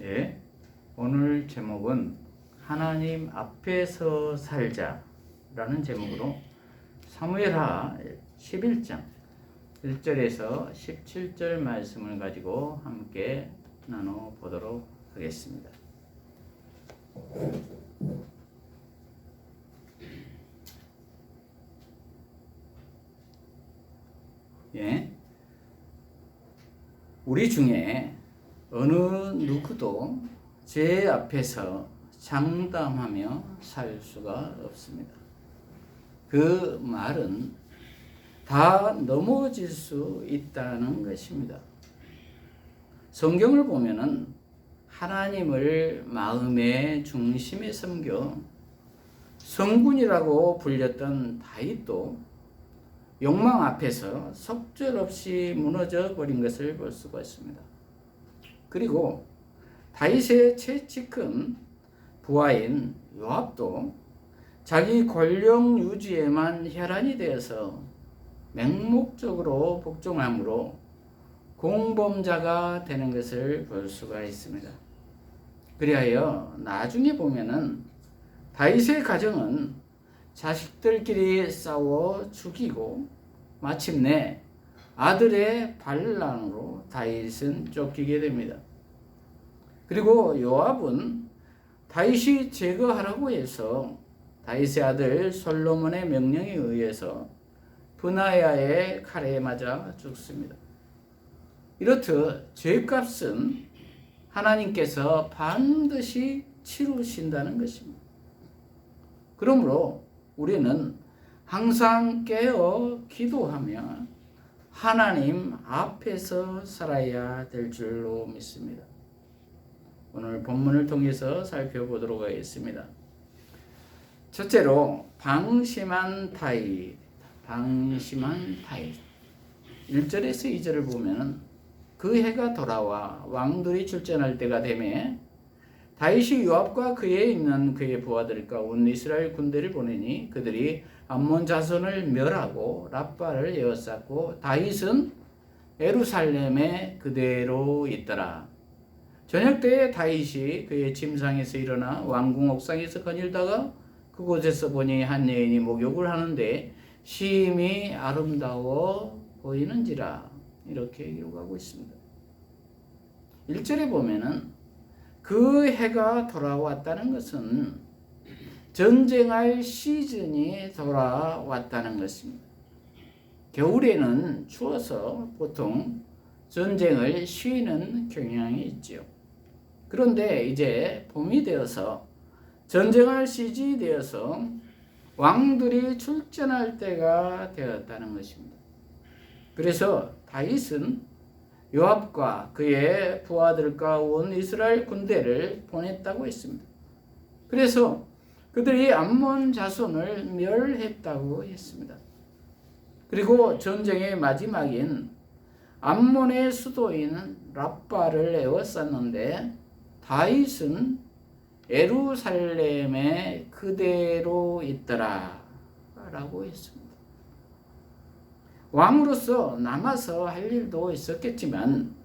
예, 오늘 제목은 하나님 앞에서 살자라는 제목으로 사무엘하 11장 1절에서 17절 말씀을 가지고 함께 나눠보도록 하겠습니다. 예, 우리 중에 어느 누구도 제 앞에서 장담하며 살 수가 없습니다. 그 말은 다 넘어질 수 있다는 것입니다. 성경을 보면은 하나님을 마음의 중심에 섬겨 성군이라고 불렸던 다윗도 욕망 앞에서 속절없이 무너져 버린 것을 볼 수가 있습니다. 그리고 다윗의 최측근 부하인 요압도 자기 권력 유지에만 혈안이 되어서 맹목적으로 복종함으로 공범자가 되는 것을 볼 수가 있습니다. 그리하여 나중에 보면은 다윗의 가정은 자식들끼리 싸워 죽이고 마침내 아들의 반란으로 다윗은 쫓기게 됩니다. 그리고 요압은 다윗이 제거하라고 해서 다윗의 아들 솔로몬의 명령에 의해서 브나야의 칼에 맞아 죽습니다. 이렇듯 죄값은 하나님께서 반드시 치르신다는 것입니다. 그러므로 우리는 항상 깨어 기도하며 하나님 앞에서 살아야 될 줄로 믿습니다. 오늘 본문을 통해서 살펴보도록 하겠습니다. 첫째로 방심한 다윗. 1절에서 2절을 보면 그 해가 돌아와 왕들이 출전할 때가 되매 다윗이 요압과 그에 있는 그의 부하들과 온 이스라엘 군대를 보내니 그들이 암몬 자손을 멸하고 랍바를 에워쌌고 다윗은 예루살렘에 그대로 있더라. 저녁 때에 다윗이 그의 침상에서 일어나 왕궁 옥상에서 거닐다가 그곳에서 보니 한 여인이 목욕을 하는데 심히 아름다워 보이는지라. 이렇게 기록하고 있습니다. 1절에 보면은 그 해가 돌아왔다는 것은 전쟁할 시즌이 돌아왔다는 것입니다. 겨울에는 추워서 보통 전쟁을 쉬는 경향이 있지요. 그런데 이제 봄이 되어서 전쟁할 시즌이 되어서 왕들이 출전할 때가 되었다는 것입니다. 그래서 다윗은 요압과 그의 부하들과 온 이스라엘 군대를 보냈다고 했습니다. 그래서 그들이 암몬 자손을 멸했다고 했습니다. 그리고 전쟁의 마지막인 암몬의 수도인 랍바를 에워쌌는데 다윗은 예루살렘에 그대로 있더라 라고 했습니다. 왕으로서 남아서 할 일도 있었겠지만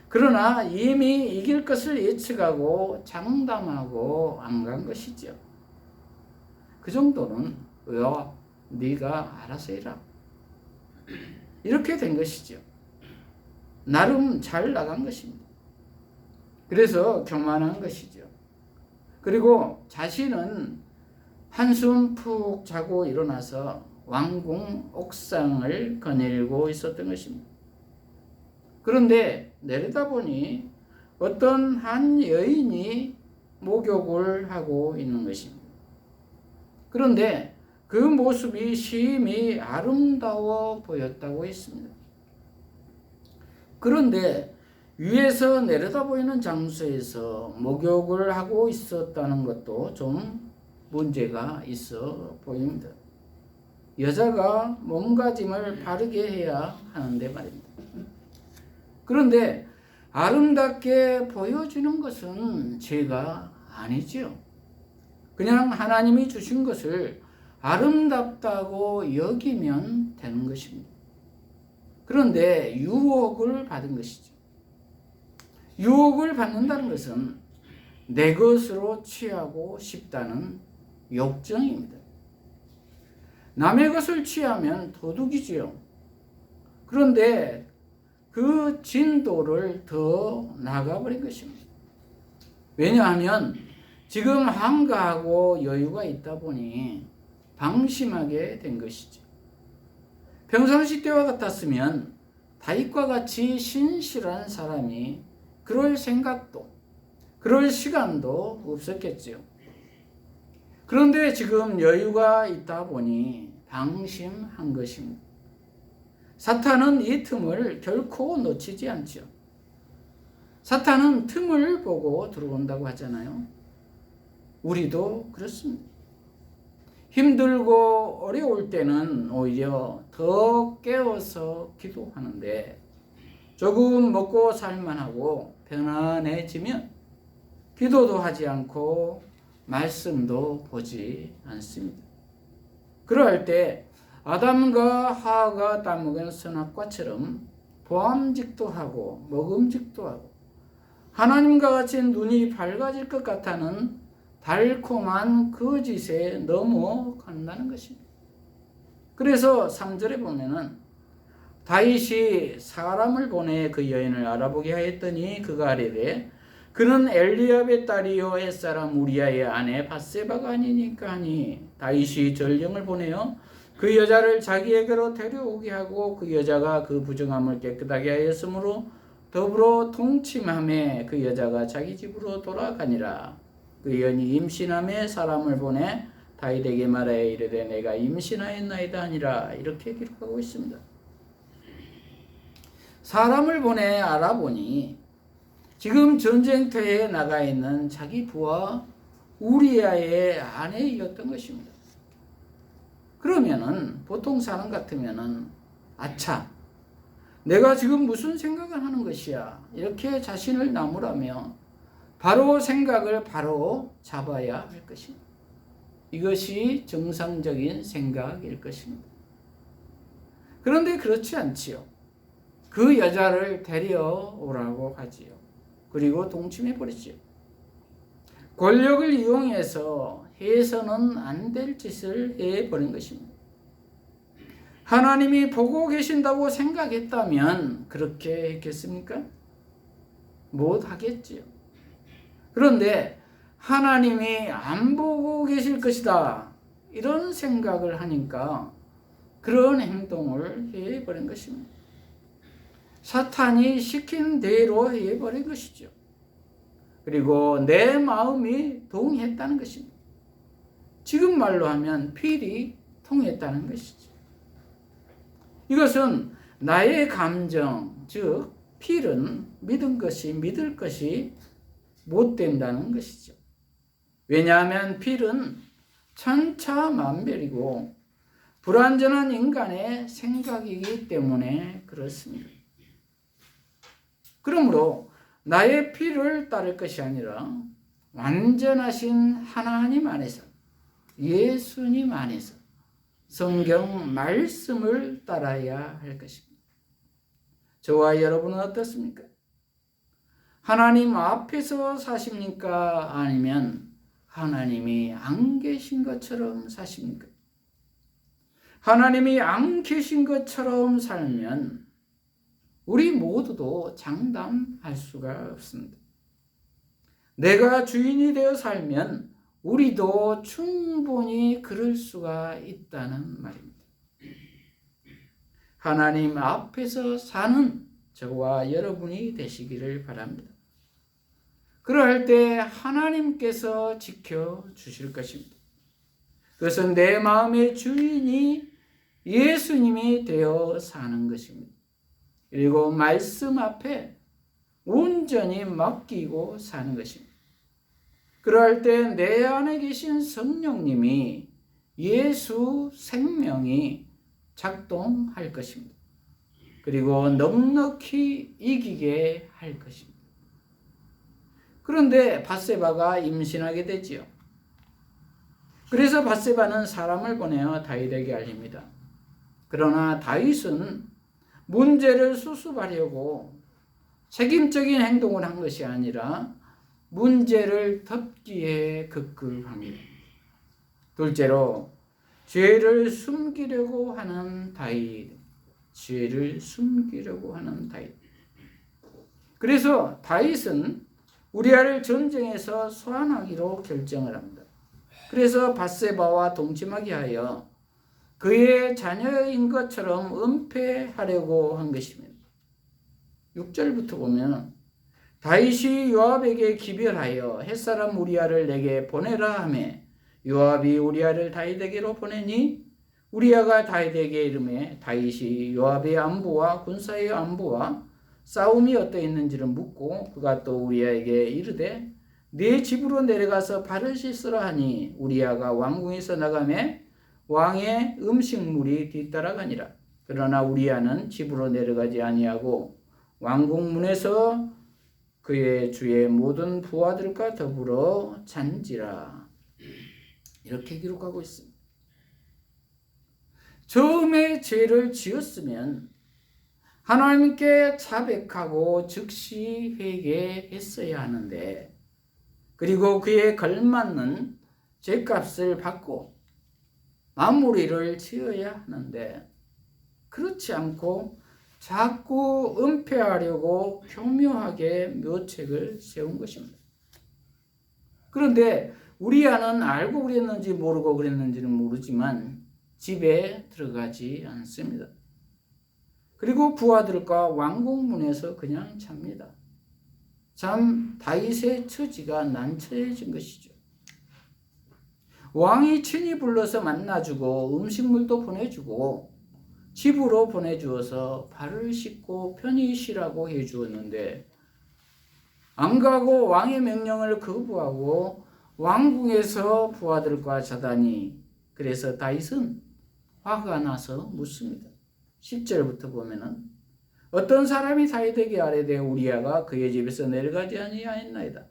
그러나 이미 이길 것을 예측하고 장담하고 안 간 것이죠. 그 정도는 네가 알아서 해라. 이렇게 된 것이죠. 나름 잘 나간 것입니다. 그래서 교만한 것이죠. 그리고 자신은 한숨 푹 자고 일어나서 왕궁 옥상을 거닐고 있었던 것입니다. 그런데 내려다보니 어떤 한 여인이 목욕을 하고 있는 것입니다. 그런데 그 모습이 심히 아름다워 보였다고 했습니다. 그런데 위에서 내려다보이는 장소에서 목욕을 하고 있었다는 것도 좀 문제가 있어 보입니다. 여자가 몸가짐을 바르게 해야 하는데 말입니다. 그런데 아름답게 보여주는 것은 죄가 아니지요. 그냥 하나님이 주신 것을 아름답다고 여기면 되는 것입니다. 그런데 유혹을 받은 것이죠. 유혹을 받는다는 것은 내 것으로 취하고 싶다는 욕정입니다. 남의 것을 취하면 도둑이지요. 그런데 그 진도를 더 나가버린 것입니다. 왜냐하면 지금 한가하고 여유가 있다 보니 방심하게 된 것이죠. 평상시 때와 같았으면 다윗과 같이 신실한 사람이 그럴 생각도 그럴 시간도 없었겠지요. 그런데 지금 여유가 있다 보니 방심한 것입니다. 사탄은 이 틈을 결코 놓치지 않죠. 사탄은 틈을 보고 들어온다고 하잖아요. 우리도 그렇습니다. 힘들고 어려울 때는 오히려 더 깨어서 기도하는데 조금 먹고 살만하고 편안해지면 기도도 하지 않고 말씀도 보지 않습니다. 그럴 때 아담과 하와가 따먹은 선악과처럼 보암직도 하고 먹음직도 하고 하나님과 같이 눈이 밝아질 것 같다는 달콤한 거짓에 넘어간다는 것입니다. 그래서 3절에 보면은 다윗이 사람을 보내 그 여인을 알아보게 하였더니 그가 아뢰되 그는 엘리압의 딸이요 햇사람 우리아의 아내 밧세바가 아니니까 하니 다윗이 전령을 보내어 그 여자를 자기에게로 데려오게 하고 그 여자가 그 부정함을 깨끗하게 하였으므로 더불어 동침함에 그 여자가 자기 집으로 돌아가니라. 그 여인이 임신함에 사람을 보내 다윗에게 말하여 이르되 내가 임신하였나이다 하니라. 이렇게 기록하고 있습니다. 사람을 보내 알아보니 지금 전쟁터에 나가 있는 자기 부하 우리아의 아내였던 것입니다. 그러면은 보통 사람 같으면은 아차 내가 지금 무슨 생각을 하는 것이야 이렇게 자신을 나무라며 바로 생각을 바로 잡아야 할 것입니다. 이것이 정상적인 생각일 것입니다. 그런데 그렇지 않지요. 그 여자를 데려오라고 하지요. 그리고 동침해버리지요. 권력을 이용해서 해서는 안 될 짓을 해버린 것입니다. 하나님이 보고 계신다고 생각했다면 그렇게 했겠습니까? 못 하겠지요. 그런데 하나님이 안 보고 계실 것이다 이런 생각을 하니까 그런 행동을 해버린 것입니다. 사탄이 시킨 대로 해버린 것이죠. 그리고 내 마음이 동했다는 것입니다. 지금 말로 하면 필이 통했다는 것이죠. 이것은 나의 감정, 즉 필은 믿을 것이 못 된다는 것이죠. 왜냐하면 필은 천차만별이고 불완전한 인간의 생각이기 때문에 그렇습니다. 그러므로 나의 필을 따를 것이 아니라 완전하신 하나님 안에서 예수님 안에서 성경 말씀을 따라야 할 것입니다. 저와 여러분은 어떻습니까? 하나님 앞에서 사십니까? 아니면 하나님이 안 계신 것처럼 사십니까? 하나님이 안 계신 것처럼 살면 우리 모두도 장담할 수가 없습니다. 내가 주인이 되어 살면 우리도 충분히 그럴 수가 있다는 말입니다. 하나님 앞에서 사는 저와 여러분이 되시기를 바랍니다. 그럴 때 하나님께서 지켜주실 것입니다. 그것은 내 마음의 주인이 예수님이 되어 사는 것입니다. 그리고 말씀 앞에 온전히 맡기고 사는 것입니다. 그럴 때 내 안에 계신 성령님이 예수 생명이 작동할 것입니다. 그리고 넉넉히 이기게 할 것입니다. 그런데 밧세바가 임신하게 되지요. 그래서 밧세바는 사람을 보내어 다윗에게 알립니다. 그러나 다윗은 문제를 수습하려고 책임적인 행동을 한 것이 아니라 문제를 덮기에 급급합니다. 둘째로 죄를 숨기려고 하는 다윗. 죄를 숨기려고 하는 다윗. 그래서 다윗은 우리아를 전쟁에서 소환하기로 결정을 합니다. 그래서 밧세바와 동침하게 하여 그의 자녀인 것처럼 은폐하려고 한 것입니다. 6절부터 보면 다윗이 요압에게 기별하여 햇사람 우리아를 내게 보내라 하매 요압이 우리아를 다윗에게로 보내니 우리아가 다윗에게 이르매 다윗이 요압의 안부와 군사의 안부와 싸움이 어떠했는지를 묻고 그가 또 우리아에게 이르되 네 집으로 내려가서 발을 씻으라 하니 우리아가 왕궁에서 나가매 왕의 음식물이 뒤따라가니라. 그러나 우리아는 집으로 내려가지 아니하고 왕궁 문에서 그의 주의 모든 부하들과 더불어 잔지라. 이렇게 기록하고 있습니다. 처음에 죄를 지었으면 하나님께 자백하고 즉시 회개했어야 하는데 그리고 그에 걸맞는 죄값을 받고 마무리를 지어야 하는데 그렇지 않고 자꾸 은폐하려고 교묘하게 묘책을 세운 것입니다. 그런데 우리아는 알고 그랬는지 모르고 그랬는지는 모르지만 집에 들어가지 않습니다. 그리고 부하들과 왕궁문에서 그냥 잡니다. 참 다윗의 처지가 난처해진 것이죠. 왕이 친히 불러서 만나주고 음식물도 보내주고 집으로 보내주어서 발을 씻고 편히 쉬라고 해주었는데 안 가고 왕의 명령을 거부하고 왕궁에서 부하들과 자다니 그래서 다윗은 화가 나서 묻습니다. 10절부터 보면은 어떤 사람이 다윗에게 아뢰되 우리아가 그의 집에서 내려가지 아니하였나이다.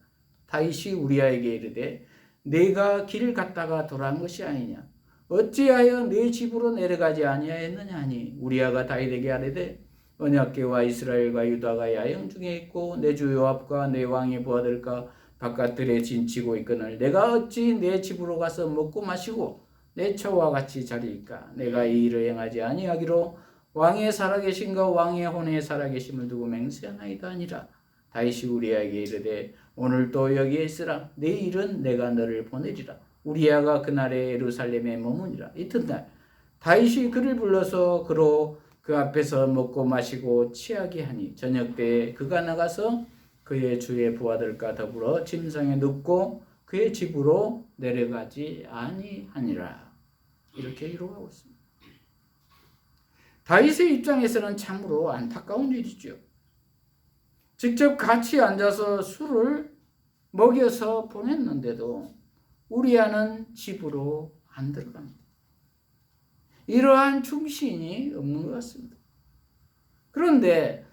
다윗이 우리아에게 이르되 내가 길을 갔다가 돌아온 것이 아니냐. 어찌하여 네 집으로 내려가지 아니하였느냐 하니 우리아가 다윗에게 아뢰되 언약궤와 이스라엘과 유다가 야영 중에 있고 내 주 요압과 내 왕의 부하들과 바깥들에 진치고 있거늘 내가 어찌 내 집으로 가서 먹고 마시고 내 처와 같이 자리일까. 내가 이 일을 행하지 아니하기로 왕의 살아계심과 왕의 혼에 살아계심을 두고 맹세하나이다 아니라. 다윗이 우리아에게 이르되 오늘 또 여기에 있으라. 내일은 내가 너를 보내리라. 우리아가 그날에 예루살렘에 머무니라. 이튿날 다윗이 그를 불러서 그로 그 앞에서 먹고 마시고 취하게 하니 저녁 때에 그가 나가서 그의 주의 부하들과 더불어 침상에 눕고 그의 집으로 내려가지 아니하니라. 이렇게 기록하고 있습니다. 다윗의 입장에서는 참으로 안타까운 일이죠. 직접 같이 앉아서 술을 먹여서 보냈는데도 우리아는 집으로 안 들어갑니다. 이러한 충신이 없는 것 같습니다. 그런데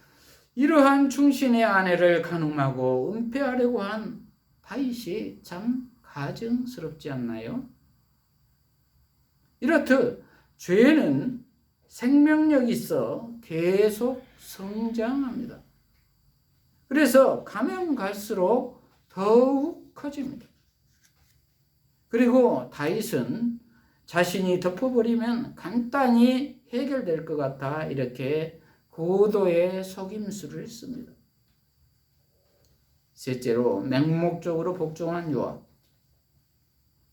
이러한 충신의 아내를 간음하고 은폐하려고 한 다윗이 참 가증스럽지 않나요? 이렇듯 죄는 생명력이 있어 계속 성장합니다. 그래서 가면 갈수록 더욱 커집니다. 그리고 다윗은 자신이 덮어버리면 간단히 해결될 것 같아 이렇게 고도의 속임수를 씁니다. 셋째로 맹목적으로 복종한 요압.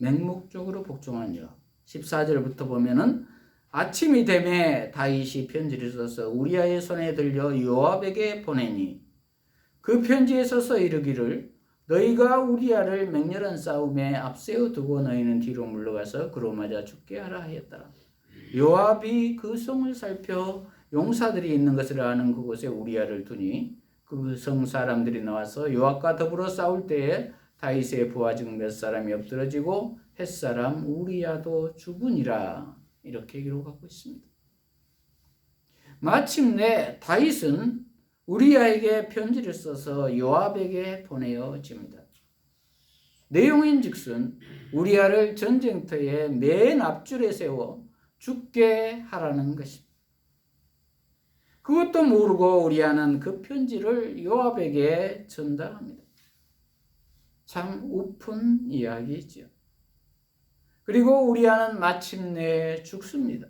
맹목적으로 복종한 요압. 14절부터 보면은 아침이 되매 다윗이 편지를 써서 우리아의 손에 들려 요압에게 보내니 그 편지에 써서 이르기를 너희가 우리아를 맹렬한 싸움에 앞세워 두고 너희는 뒤로 물러가서 그로 맞아 죽게 하라 하였더라. 요압이 그 성을 살펴 용사들이 있는 것을 아는 그곳에 우리아를 두니 그 성 사람들이 나와서 요압과 더불어 싸울 때에 다윗의 부하 중 몇 사람이 엎드러지고 햇사람 우리아도 죽으니라. 이렇게 기록하고 있습니다. 마침내 다윗은 우리아에게 편지를 써서 요압에게 보내어집니다. 내용인즉슨 우리아를 전쟁터의 맨 앞줄에 세워 죽게 하라는 것입니다. 그것도 모르고 우리아는 그 편지를 요압에게 전달합니다. 참 우픈 이야기죠. 그리고 우리아는 마침내 죽습니다.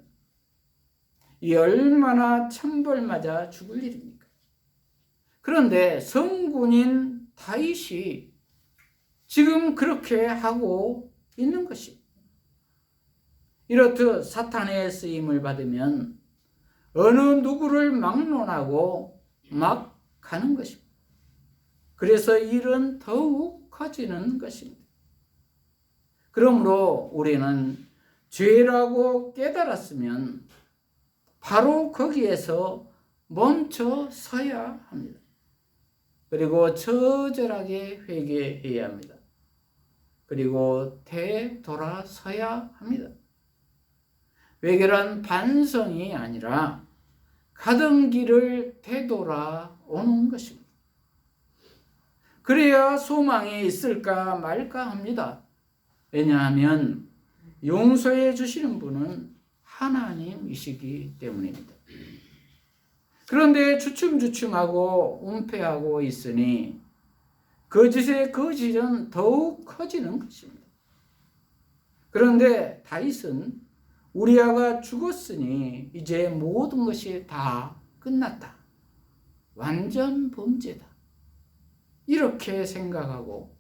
이 얼마나 천벌 맞아 죽을 일입니까? 그런데 성군인 다윗이 지금 그렇게 하고 있는 것입니다. 이렇듯 사탄의 쓰임을 받으면 어느 누구를 막론하고 막 가는 것입니다. 그래서 일은 더욱 커지는 것입니다. 그러므로 우리는 죄라고 깨달았으면 바로 거기에서 멈춰 서야 합니다. 그리고 처절하게 회개해야 합니다. 그리고 되돌아서야 합니다. 회개란 반성이 아니라 가던 길을 되돌아오는 것입니다. 그래야 소망이 있을까 말까 합니다. 왜냐하면 용서해 주시는 분은 하나님이시기 때문입니다. 그런데 주춤주춤하고 은폐하고 있으니 거짓의 거짓은 더욱 커지는 것입니다. 그런데 다윗은 우리아가 죽었으니 이제 모든 것이 다 끝났다. 완전 범죄다. 이렇게 생각하고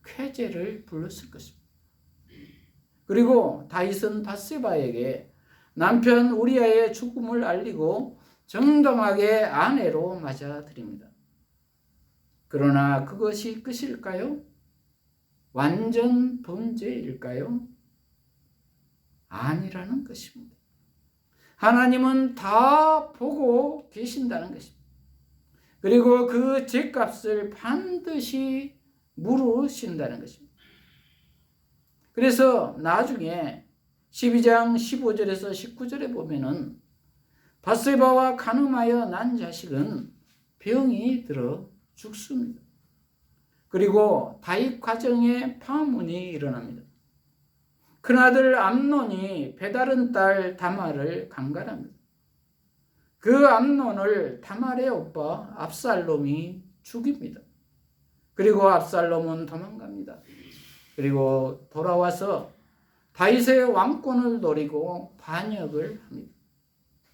쾌제를 불렀을 것입니다. 그리고 다윗은 밧세바에게 남편 우리아의 죽음을 알리고 정당하게 아내로 맞아들입니다. 그러나 그것이 끝일까요? 완전 범죄일까요? 아니라는 것입니다. 하나님은 다 보고 계신다는 것입니다. 그리고 그 죄값을 반드시 물으신다는 것입니다. 그래서 나중에 12장 15절에서 19절에 보면은 밧세바와 간음하여 난 자식은 병이 들어 죽습니다. 그리고 다윗 가정에 파문이 일어납니다. 큰아들 암논이 배다른 딸 다말을 강간합니다. 그 암논을 다말의 오빠 압살롬이 죽입니다. 그리고 압살롬은 도망갑니다. 그리고 돌아와서 다윗의 왕권을 노리고 반역을 합니다.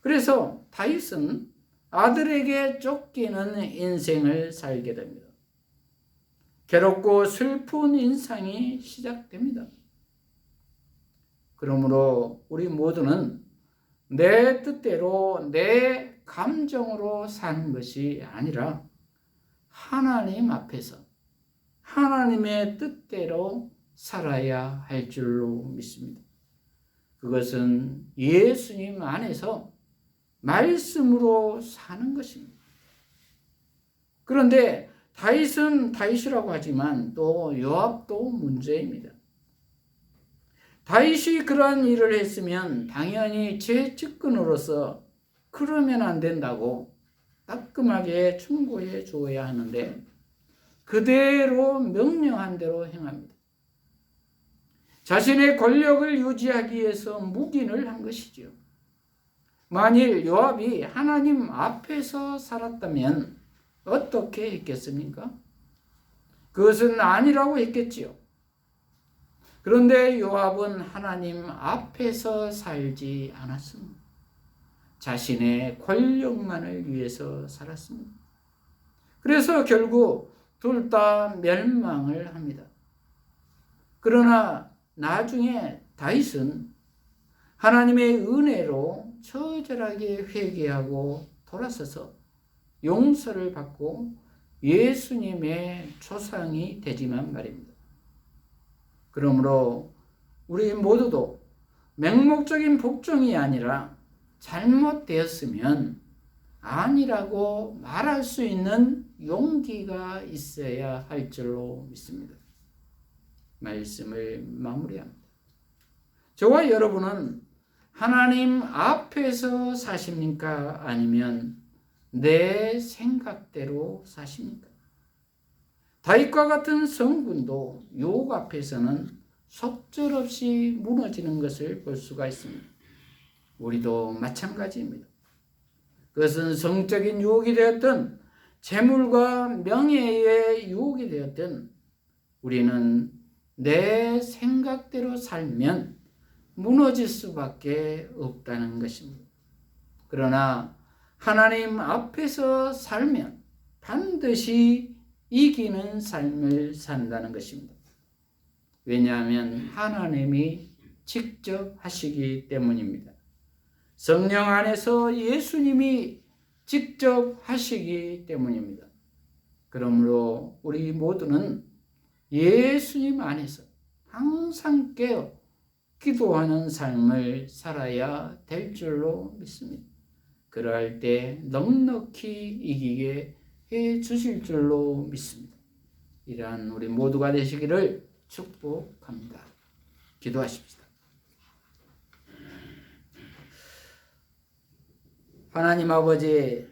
그래서 다윗은 아들에게 쫓기는 인생을 살게 됩니다. 괴롭고 슬픈 인생이 시작됩니다. 그러므로 우리 모두는 내 뜻대로 내 감정으로 사는 것이 아니라 하나님 앞에서 하나님의 뜻대로 살아야 할 줄로 믿습니다. 그것은 예수님 안에서 말씀으로 사는 것입니다. 그런데 다윗은 다윗이라고 하지만 또 요압도 문제입니다. 다윗이 그러한 일을 했으면 당연히 죄직근으로서 그러면 안 된다고 따끔하게 충고해 주어야 하는데 그대로 명령한 대로 행합니다. 자신의 권력을 유지하기 위해서 묵인을 한 것이지요. 만일 요압이 하나님 앞에서 살았다면 어떻게 했겠습니까? 그것은 아니라고 했겠지요. 그런데 요압은 하나님 앞에서 살지 않았습니다. 자신의 권력만을 위해서 살았습니다. 그래서 결국 둘 다 멸망을 합니다. 그러나 나중에 다윗은 하나님의 은혜로 처절하게 회개하고 돌아서서 용서를 받고 예수님의 조상이 되지만 말입니다. 그러므로 우리 모두도 맹목적인 복종이 아니라 잘못되었으면 아니라고 말할 수 있는 용기가 있어야 할 줄로 믿습니다. 말씀을 마무리합니다. 저와 여러분은 하나님 앞에서 사십니까? 아니면 내 생각대로 사십니까? 다윗과 같은 성군도 유혹 앞에서는 속절없이 무너지는 것을 볼 수가 있습니다. 우리도 마찬가지입니다. 그것은 성적인 유혹이 되었든 재물과 명예의 유혹이 되었든 우리는 내 생각대로 살면 무너질 수밖에 없다는 것입니다. 그러나 하나님 앞에서 살면 반드시 이기는 삶을 산다는 것입니다. 왜냐하면 하나님이 직접 하시기 때문입니다. 성령 안에서 예수님이 직접 하시기 때문입니다. 그러므로 우리 모두는 예수님 안에서 항상 깨어 기도하는 삶을 살아야 될 줄로 믿습니다. 그럴 때 넉넉히 이기게 해 주실 줄로 믿습니다. 이러한 우리 모두가 되시기를 축복합니다. 기도하십시다. 하나님 아버지,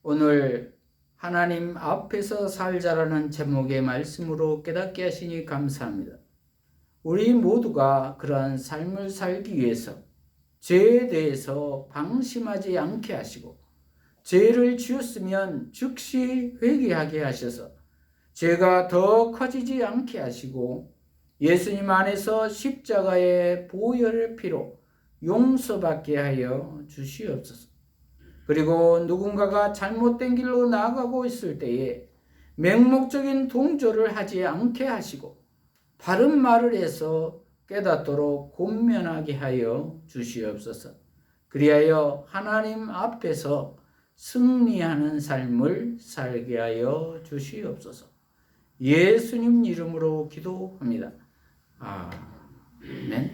오늘 하나님 앞에서 살자라는 제목의 말씀으로 깨닫게 하시니 감사합니다. 우리 모두가 그러한 삶을 살기 위해서 죄에 대해서 방심하지 않게 하시고 죄를 지었으면 즉시 회개하게 하셔서 죄가 더 커지지 않게 하시고 예수님 안에서 십자가의 보혈의 피로 용서받게 하여 주시옵소서. 그리고 누군가가 잘못된 길로 나아가고 있을 때에 맹목적인 동조를 하지 않게 하시고 바른 말을 해서 깨닫도록 권면하게 하여 주시옵소서. 그리하여 하나님 앞에서 승리하는 삶을 살게 하여 주시옵소서. 예수님 이름으로 기도합니다. 아멘.